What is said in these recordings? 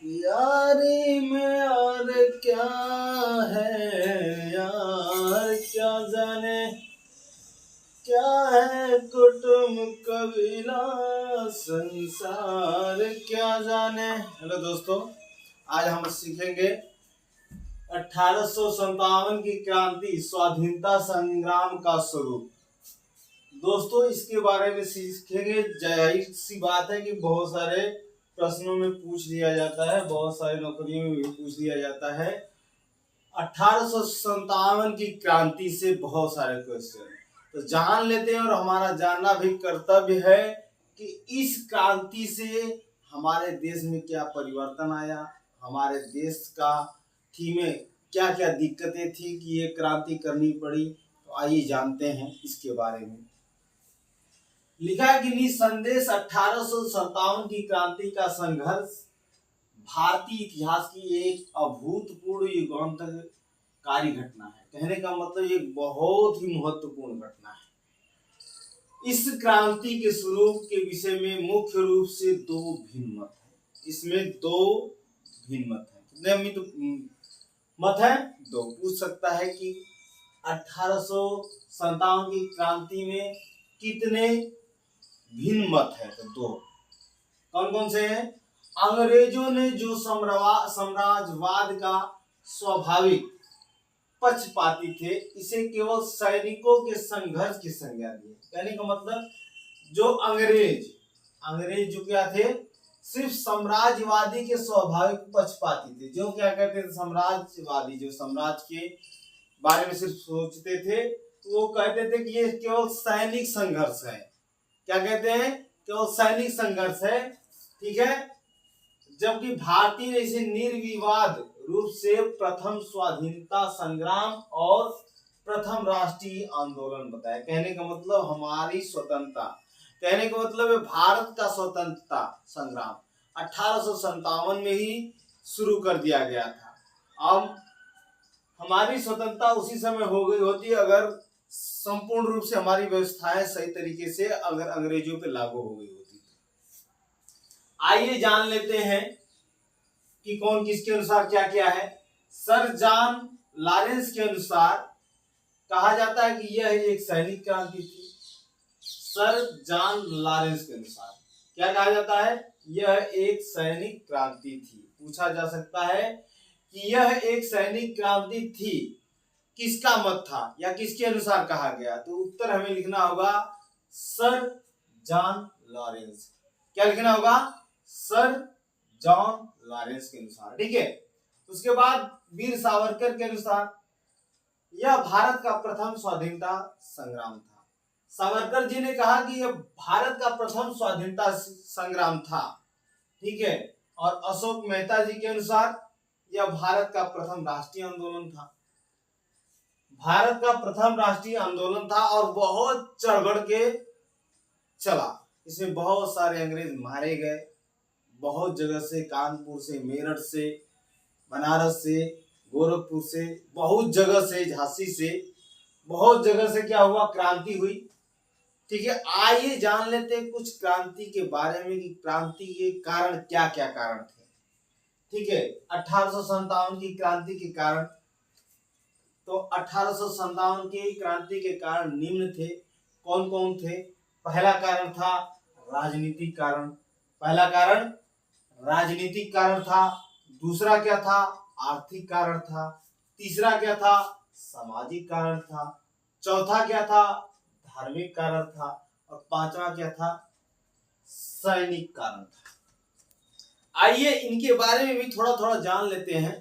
यारी में और क्या है यार, क्या जाने क्या है कुटुम कबीला संसार, क्या जाने। हेलो दोस्तों, आज हम सीखेंगे 1857 की क्रांति, स्वाधीनता संग्राम का स्वरूप। दोस्तों, इसके बारे में सीखेंगे। जाहिर सी बात है कि बहुत सारे प्रश्नों में पूछ लिया जाता है, बहुत सारी नौकरियों में भी पूछ लिया जाता है। 1857 की क्रांति से बहुत सारे क्वेश्चन तो जान लेते हैं, और हमारा जानना भी कर्तव्य है कि इस क्रांति से हमारे देश में क्या परिवर्तन आया, हमारे देश का थी में क्या क्या दिक्कतें थी कि ये क्रांति करनी पड़ी। तो आइए जानते हैं इसके बारे में। लिखा है कि निसंदेश 1857 की क्रांति का संघर्ष भारतीय इतिहास की एक अभूतपूर्व युगांतकारी घटना है। कहने का मतलब ये बहुत ही महत्वपूर्ण घटना है। इस क्रांति के स्वरूप के विषय में मुख्य रूप से दो भिन्न मत हैं। इसमें दो भिन्न मत हैं। कितने मत हैं? दो। पूछ सकता है कि 1857 की क्रांति में कितने भिन्न मत है? तो दो। कौन कौन से हैं? अंग्रेजों ने जो साम्राज्यवाद का स्वाभाविक पक्षपाती थे, इसे केवल सैनिकों के संघर्ष की संज्ञा दी। कहने का मतलब जो अंग्रेज जो क्या थे, सिर्फ साम्राज्यवादी के स्वाभाविक पक्षपाती थे। जो क्या कहते थे, साम्राज्यवादी, जो साम्राज्य के बारे में सिर्फ सोचते थे, तो वो कहते थे कि ये केवल सैनिक संघर्ष है। क्या कहते हैं? केवल सैनिक संघर्ष है। ठीक है। जबकि भारतीय ने इसे निर्विवाद रूप से प्रथम स्वाधीनता संग्राम और प्रथम राष्ट्रीय आंदोलन बताया। कहने का मतलब हमारी स्वतंत्रता, कहने का मतलब है भारत का स्वतंत्रता संग्राम 1857 में ही शुरू कर दिया गया था। अब हमारी स्वतंत्रता उसी समय हो गई होती अगर संपूर्ण रूप से हमारी व्यवस्थाएं सही तरीके से अगर अंग्रेजों पे लागू हो गई होती। आइए जान लेते हैं कि कौन किसके अनुसार क्या क्या है। सर जॉन लॉरेंस के अनुसार कहा जाता है कि यह एक सैनिक क्रांति थी। सर जॉन लॉरेंस के अनुसार क्या कहा जाता है? यह एक सैनिक क्रांति थी। पूछा जा सकता है कि यह एक सैनिक क्रांति थी, किसका मत था या किसके अनुसार कहा गया? तो उत्तर हमें लिखना होगा सर जॉन लॉरेंस। क्या लिखना होगा? सर जॉन लॉरेंस के अनुसार। ठीक है। उसके बाद वीर सावरकर के अनुसार यह भारत का प्रथम स्वाधीनता संग्राम था। सावरकर जी ने कहा कि यह भारत का प्रथम स्वाधीनता संग्राम था। ठीक है। और अशोक मेहता जी के अनुसार यह भारत का प्रथम राष्ट्रीय आंदोलन था। भारत का प्रथम राष्ट्रीय आंदोलन था और बहुत चढ़ बढ़ के चला। इसमें बहुत सारे अंग्रेज मारे गए, बहुत जगह से, कानपुर से, मेरठ से, बनारस से, गोरखपुर से, बहुत जगह से, झांसी से, बहुत जगह से क्या हुआ? क्रांति हुई। ठीक है। आइए जान लेते हैं कुछ क्रांति के बारे में कि क्रांति के कारण क्या क्या कारण थे। ठीक है। 1857 की क्रांति के कारण, तो 1857 की क्रांति के कारण निम्न थे। कौन कौन थे? पहला कारण था राजनीतिक कारण। पहला कारण राजनीतिक कारण था। दूसरा क्या था? आर्थिक कारण था। तीसरा क्या था? सामाजिक कारण था। चौथा क्या था? धार्मिक कारण था। और पांचवा क्या था? सैनिक कारण था। आइए इनके बारे में भी थोड़ा थोड़ा जान लेते हैं।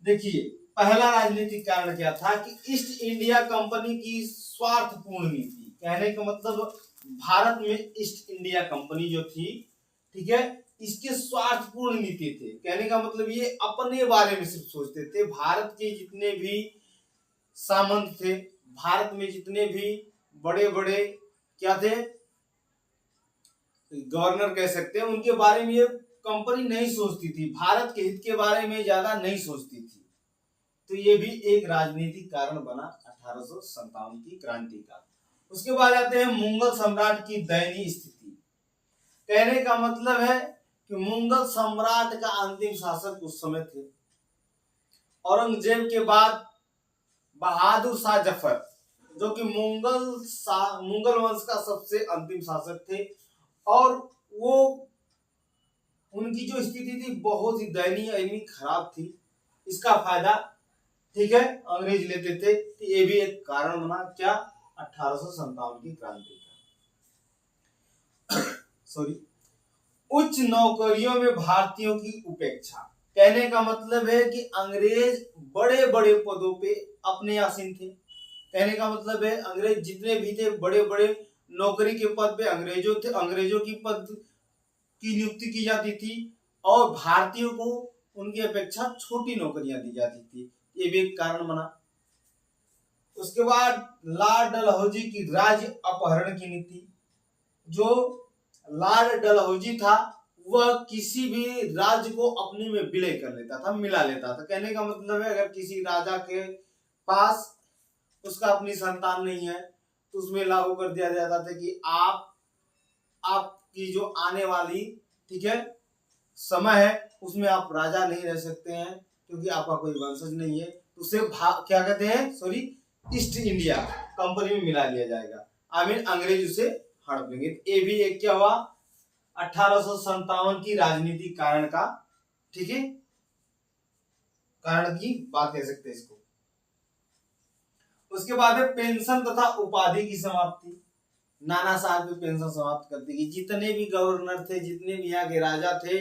देखिए, पहला राजनीतिक कारण क्या था कि ईस्ट इंडिया कंपनी की स्वार्थपूर्ण नीति। कहने का मतलब भारत में ईस्ट इंडिया कंपनी जो थी, ठीक है, इसके स्वार्थपूर्ण नीति थे। कहने का मतलब ये अपने बारे में सिर्फ सोचते थे। भारत के जितने भी सामंत थे, भारत में जितने भी बड़े बड़े क्या थे, गवर्नर कह सकते हैं, उनके बारे में ये कंपनी नहीं सोचती थी। भारत के हित के बारे में ज्यादा नहीं सोचती थी। तो ये भी एक राजनीतिक कारण बना 1857 की क्रांति का। उसके बाद आते हैं मुगल सम्राट की दयनीय स्थिति। कहने का मतलब है कि मुगल सम्राट का अंतिम शासक उस समय थे। औरंगजेब के बाद बहादुर शाह जफर, जो कि मुगल वंश का सबसे अंतिम शासक थे, और वो उनकी जो स्थिति थी बहुत ही दयनीय यानी खराब थी। इसका फायदा, ठीक है, अंग्रेज लेते थे। तो ये भी एक कारण बना क्या, 1857 की क्रांति का। सॉरी, उच्च नौकरियों में भारतीयों की उपेक्षा। कहने का मतलब है कि अंग्रेज बड़े बड़े पदों पे अपने आसीन थे। कहने का मतलब है अंग्रेज जितने भी थे बड़े बड़े नौकरी के पद पे अंग्रेजों की पद की नियुक्ति की जाती थी, और भारतीयों को उनकी अपेक्षा छोटी नौकरियां दी जाती थी। ये भी एक कारण बना। उसके बाद लॉर्ड डलहौजी की राज्य अपहरण की नीति। जो लॉर्ड डलहौजी था वह किसी भी राज्य को अपने में विलय कर लेता था, मिला लेता था। कहने का मतलब है अगर किसी राजा के पास उसका अपनी संतान नहीं है तो उसमें लागू कर दिया जाता था कि आपकी जो आने वाली, ठीक है, समय है उसमें आप राजा नहीं रह सकते हैं क्योंकि आपका कोई वंशज नहीं है। तो उसे क्या कहते हैं, सॉरी, ईस्ट इंडिया कंपनी में मिला लिया जाएगा। अंग्रेज उसे हड़प लेंगे। ये भी एक क्या हुआ, 1857 की राजनीति कारण का, ठीक है, कारण की बात कह सकते हैं इसको। उसके बाद है पेंशन तथा उपाधि की समाप्ति। नाना साहब की पेंशन समाप्त कर दी गई। जितने भी गवर्नर थे, जितने भी यहाँ के राजा थे,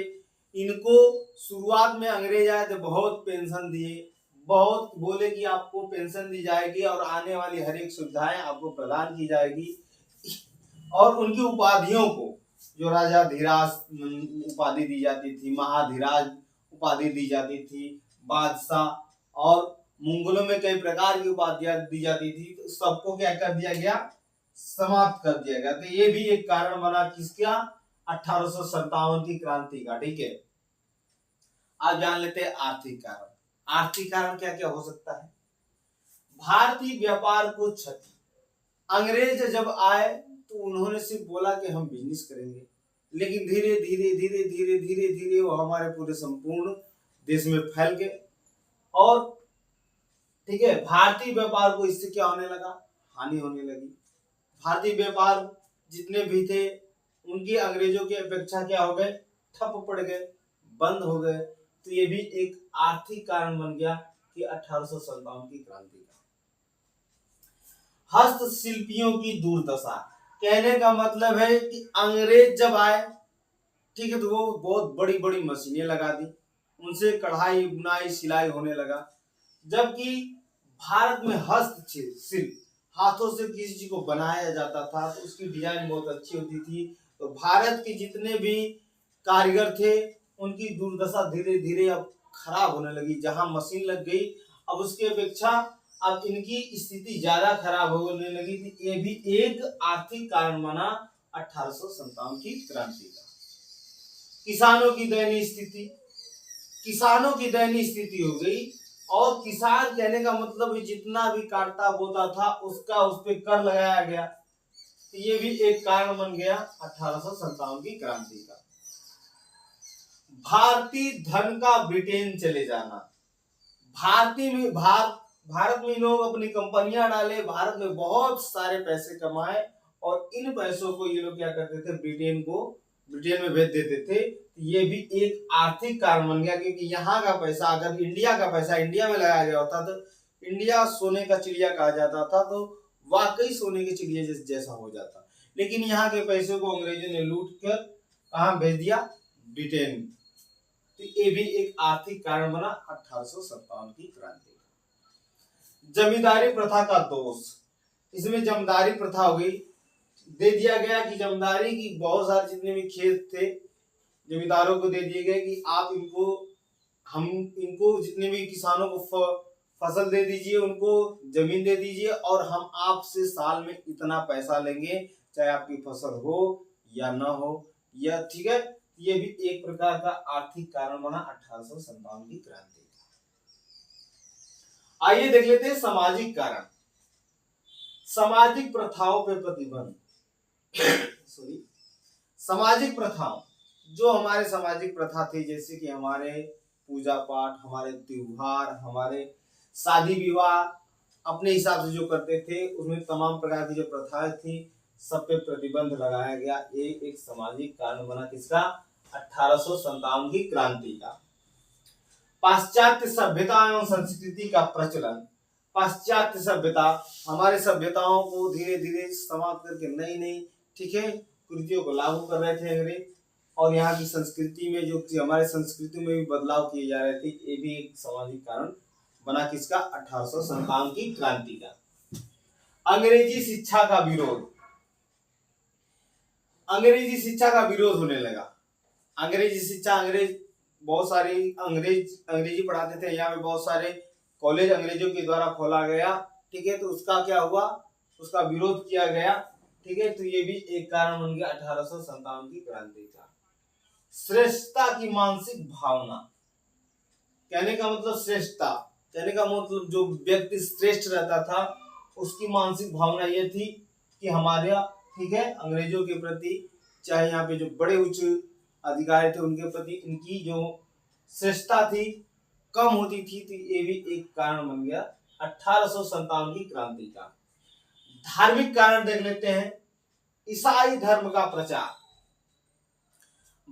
इनको शुरुआत में अंग्रेज आए थे बहुत पेंशन दिए, बहुत बोले कि आपको पेंशन दी जाएगी और आने वाली हर एक सुविधाएं आपको प्रदान की जाएगी। और उनकी उपाधियों को, जो राजा धीराज उपाधि दी जाती थी, महाधीराज उपाधि दी जाती थी, बादशाह, और मुगलों में कई प्रकार की उपाधियां दी जाती थी, तो सबको क्या कर दिया गया, समाप्त कर दिया गया। तो ये भी एक कारण बना किसका, 1857 की क्रांति का। ठीक है, अब जान लेते हैं आर्थिक कारण। आर्थिक कारण क्या क्या हो सकता है। भारतीय व्यापार को क्षति। अंग्रेज जब आए तो उन्होंने सिर्फ बोला कि हम बिजनेस करेंगे, लेकिन धीरे धीरे धीरे धीरे धीरे धीरे वो हमारे पूरे संपूर्ण देश में फैल गए। और ठीक है, भारतीय व्यापार को इससे क्या होने लगा, हानि होने लगी। भारतीय व्यापार जितने भी थे उनकी अंग्रेजों की अपेक्षा क्या हो गए, ठप पड़ गए, बंद हो गए। तो ये भी एक आर्थिक कारण बन गया कि 1857 की क्रांति का। हस्तशिल्पियों की दुर्दशा। कहने का मतलब है कि अंग्रेज जब आए, ठीक है, तो वो बहुत बड़ी बड़ी मशीनें लगा दी, उनसे कढ़ाई बुनाई सिलाई होने लगा। जबकि भारत में हस्तशिल्प, हाथों से किसी चीज को बनाया जाता था तो उसकी डिजाइन बहुत अच्छी होती थी। तो भारत के जितने भी कारीगर थे उनकी दुर्दशा धीरे धीरे अब खराब होने लगी। जहां मशीन लग गई, अब उसकी अपेक्षा अब इनकी स्थिति ज्यादा खराब होने लगी थी। ये भी एक आर्थिक कारण बना 1857 की क्रांति का। किसानों की दयनीय स्थिति। किसानों की दयनीय स्थिति हो गई, और किसान कहने का मतलब जितना भी काटता बोता था उसका उस पर कर लगाया गया। तो ये भी एक कारण बन गया 1857 की क्रांति का। भारतीय धन का ब्रिटेन चले जाना। भारत में लोग अपनी कंपनियां डाले, भारत में बहुत सारे पैसे कमाए, और इन पैसों को ये लोग क्या करते थे, ब्रिटेन में भेज देते थे। ये भी एक आर्थिक कारण बन गया, क्योंकि यहाँ का पैसा, अगर इंडिया का पैसा इंडिया में लगाया गया होता तो इंडिया सोने का चिड़िया कहा जाता था, तो वाकई सोने के चिड़िया जैसा हो जाता। लेकिन यहाँ के पैसे को अंग्रेजों ने लूट कर कहाँ भेज दिया, ब्रिटेन। तो ये भी एक आर्थिक कारण बना 1857 की क्रांति। जमींदारी प्रथा का दोष। इसमें जमींदारी प्रथा हो गई, दे दिया गया कि जमींदारी की बहुत सारे जितने भी खेत थे जमींदारों को दे दिए गए कि आप इनको जितने भी किसानों को फसल दे दीजिए, उनको जमीन दे दीजिए, और हम आपसे साल में इतना पैसा लेंगे, चाहे आपकी फसल हो या ना हो, या ठीक है। ये भी एक प्रकार का आर्थिक कारण बना 1857 की क्रांति। आइए देख लेते हैं सामाजिक कारण। सामाजिक प्रथाओं पे प्रतिबंध। सामाजिक प्रथाओं, जो हमारे सामाजिक प्रथा थी, जैसे कि हमारे पूजा पाठ, हमारे त्योहार, हमारे शादी विवाह अपने हिसाब से जो करते थे, उसमें तमाम प्रकार की जो प्रथाएं थी सब पे प्रतिबंध लगाया गया। ये एक सामाजिक कारण बना किसका? 1857 की क्रांति का। पाश्चात्य सभ्यता एवं संस्कृति का प्रचलन। पाश्चात्य सभ्यता, हमारे सभ्यताओं को धीरे धीरे समाप्त करके नई नई, ठीक है, कृतियों को लागू कर रहे थे अंग्रेज, और यहाँ की संस्कृति में जो हमारे संस्कृति में भी बदलाव किए जा रहे थे, ये भी एक सामाजिक कारण बना किसका? 1857 की क्रांति का। अंग्रेजी शिक्षा का विरोध। अंग्रेजी शिक्षा का विरोध होने लगा। अंग्रेजी शिक्षा, अंग्रेज बहुत सारी अंग्रेजी पढ़ाते थे, यहाँ पे बहुत सारे कॉलेज अंग्रेजों के द्वारा खोला गया, ठीक है, तो उसका क्या हुआ? उसका विरोध किया गया, ठीक है, तो ये भी एक कारण बन गया 1857 की क्रांति का। श्रेष्ठता की मानसिक भावना, कहने का मतलब श्रेष्ठता, कहने का मतलब जो व्यक्ति श्रेष्ठ रहता था उसकी मानसिक भावना ये थी कि हमारे, ठीक है, अंग्रेजों के प्रति, चाहे यहाँ पे जो बड़े उच्च अधिकारी थे उनके प्रति इनकी जो श्रेष्ठता थी कम होती थी, तो ये भी एक कारण बन गया 1857 की क्रांति का। धार्मिक कारण देख लेते हैं। ईसाई धर्म का प्रचार।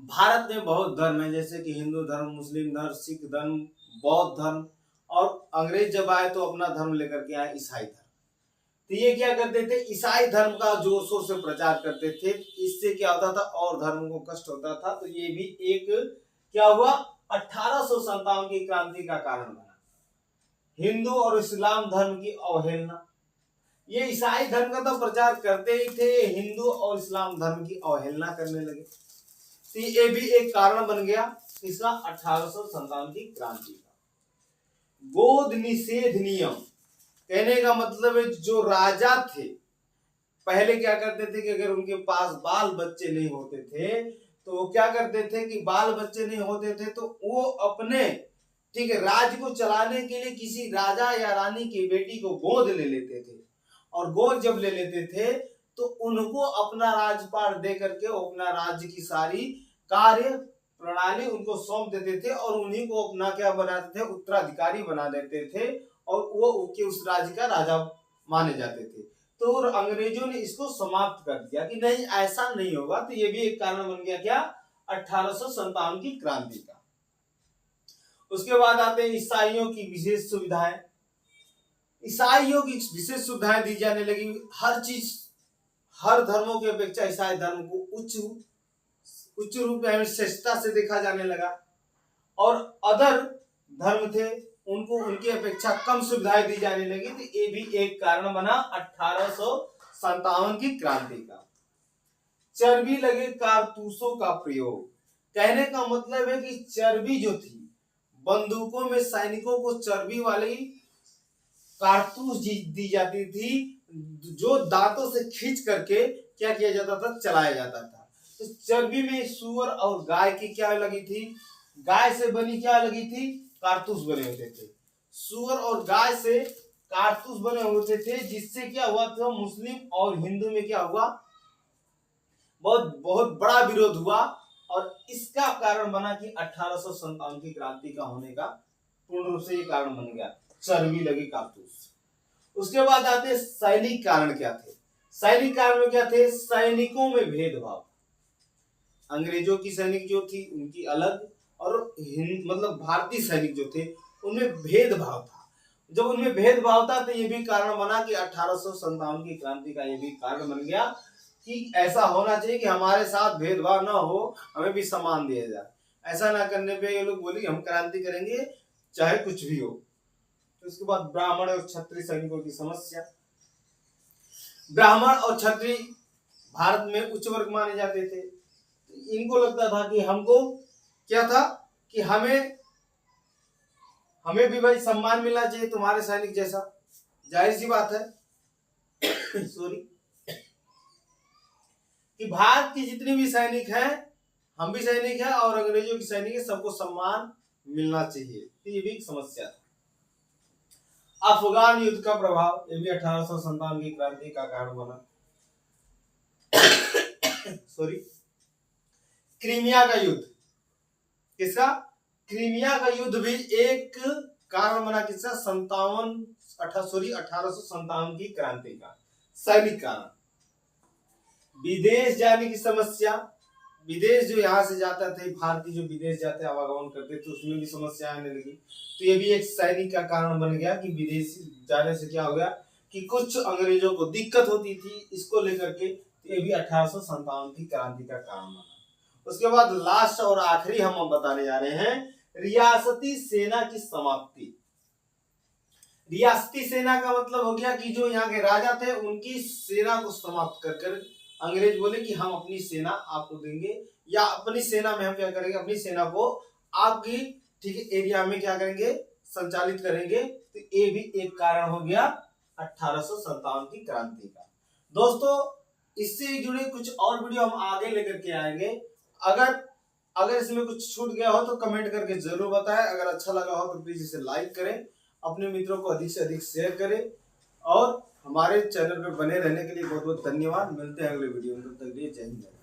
भारत में बहुत धर्म है, जैसे कि हिंदू धर्म, मुस्लिम धर्म, सिख धर्म, बौद्ध धर्म, और अंग्रेज जब आए तो अपना धर्म लेकर के आए, ईसाई धर्म। तो ये क्या करते थे? ईसाई धर्म का जोर शोर से प्रचार करते थे। इससे क्या होता था? और धर्म को कष्ट होता था। तो ये भी एक क्या हुआ? 1857 की क्रांति का कारण बना। हिंदू और इस्लाम धर्म की अवहेलना। ये ईसाई धर्म का तो प्रचार करते ही थे, हिंदू और इस्लाम धर्म की अवहेलना करने लगे। तो ये भी एक कारण बन गया इसका 1857 की क्रांति का। गोद निषेध नियम, कहने का मतलब है जो राजा थे पहले क्या करते थे कि अगर उनके पास बाल बच्चे नहीं होते थे तो वो क्या करते थे कि बाल बच्चे नहीं होते थे तो वो अपने, ठीक है, राज्य को चलाने के लिए किसी राजा या रानी की बेटी को गोद ले लेते थे, और गोद जब ले लेते थे तो उनको अपना राजपाट दे करके अपना राज्य की सारी कार्य प्रणाली उनको सौंप देते थे, और उन्हीं को अपना क्या बनाते थे? उत्तराधिकारी बना देते थे, और वो उनके उस राज्य का राजा माने जाते थे। तो अंग्रेजों ने इसको समाप्त कर दिया कि नहीं, ऐसा नहीं होगा। तो ये भी एक कारण बन गया क्या? 1857 की क्रांति का। उसके बाद आते हैं ईसाइयों की विशेष सुविधाएं। ईसाइयों की विशेष सुविधाएं दी जाने लगी। हर चीज, हर धर्मों की अपेक्षा ईसाई धर्म को उच्च रूप में श्रेष्ठता से देखा जाने लगा, और अदर धर्म थे उनको उनकी अपेक्षा कम सुविधाएं दी जाने लगी। तो ये भी एक कारण बना 1857 की क्रांति का। चर्बी लगे कारतूसों का प्रयोग, कहने का मतलब है कि चर्बी जो थी, बंदूकों में सैनिकों को चर्बी वाली कारतूस दी जाती थी, जो दांतों से खींच करके क्या किया जाता था? चलाया जाता था। तो चर्बी में सुअर और गाय की क्या लगी थी? गाय से बनी क्या लगी थी? कारतूस बने होते थे। सुअर और गाय से कारतूस बने होते थे, जिससे क्या हुआ था? मुस्लिम और हिंदू में क्या हुआ? बहुत बहुत बड़ा विरोध हुआ, और इसका कारण बना कि 1857 की क्रांति का होने का पूर्ण रूप से ये कारण बन गया, चर्बी लगी कारतूस। उसके बाद आते सैनिक कारण क्या थे? सैनिक कारण में क्या थे? सैनिकों में भेदभाव। अंग्रेजों की सैनिक जो थी उनकी अलग, और मतलब भारतीय सैनिक जो थे उनमें भेदभाव था। जब उनमें भेदभाव था तो ये भी कारण बना कि 1857 की क्रांति का ये भी कारण बन गया कि ऐसा होना चाहिए कि हमारे साथ भेदभाव ना हो, हमें भी सम्मान दिया जाए। ऐसा ना करने पे ये लोग बोले कि हम क्रांति करेंगे चाहे कुछ भी हो। तो उसके बाद ब्राह्मण और क्षत्रिय सैनिकों की समस्या। ब्राह्मण और क्षत्रिय भारत में उच्च वर्ग माने जाते थे। इनको लगता था कि हमको क्या था कि हमें भी भाई सम्मान मिलना चाहिए तुम्हारे सैनिक जैसा। जाहिर सी बात है सॉरी, कि भारत की जितने भी सैनिक हैं, हम भी सैनिक हैं और अंग्रेजों की सैनिक है, सबको सम्मान मिलना चाहिए। तो ये भी एक समस्या था। अफगान युद्ध का प्रभाव, ये भी 1857 की क्रांति का कारण बना। सॉरी। क्रीमिया का युद्ध, किसका? क्रीमिया का युद्ध भी एक कारण बना, किसका? 1857 की क्रांति का सैनिक कारण। विदेश जाने की समस्या, विदेश जो यहाँ से जाता थे, भारतीय जो विदेश जाते आवागमन करते थे, उसमें भी समस्या आने लगी। तो ये भी एक सैनिक का कारण बन गया कि विदेश जाने से क्या हो गया कि कुछ अंग्रेजों को दिक्कत होती थी, इसको लेकर के। तो ये भी 1857 की क्रांति का कारण बना। उसके बाद लास्ट और आखिरी हम बताने जा रहे हैं, रियासती सेना की समाप्ति। रियासती सेना का मतलब हो गया कि जो यहाँ के राजा थे उनकी सेना को समाप्त कर कर अंग्रेज बोले कि हम अपनी सेना आपको देंगे, या अपनी सेना में हम क्या करेंगे, अपनी सेना को आपकी ठीक है एरिया में क्या करेंगे, संचालित करेंगे। तो ये भी एक कारण हो गया 1857 की क्रांति का। दोस्तों इससे जुड़े कुछ और वीडियो हम आगे लेकर के आएंगे। अगर इसमें कुछ छूट गया हो तो कमेंट करके जरूर बताएं। अगर अच्छा लगा हो तो प्लीज इसे लाइक करें, अपने मित्रों को अधिक से अधिक शेयर करें, और हमारे चैनल पर बने रहने के लिए बहुत बहुत धन्यवाद। मिलते हैं अगले वीडियो में, तब तक के लिए जय हिंद।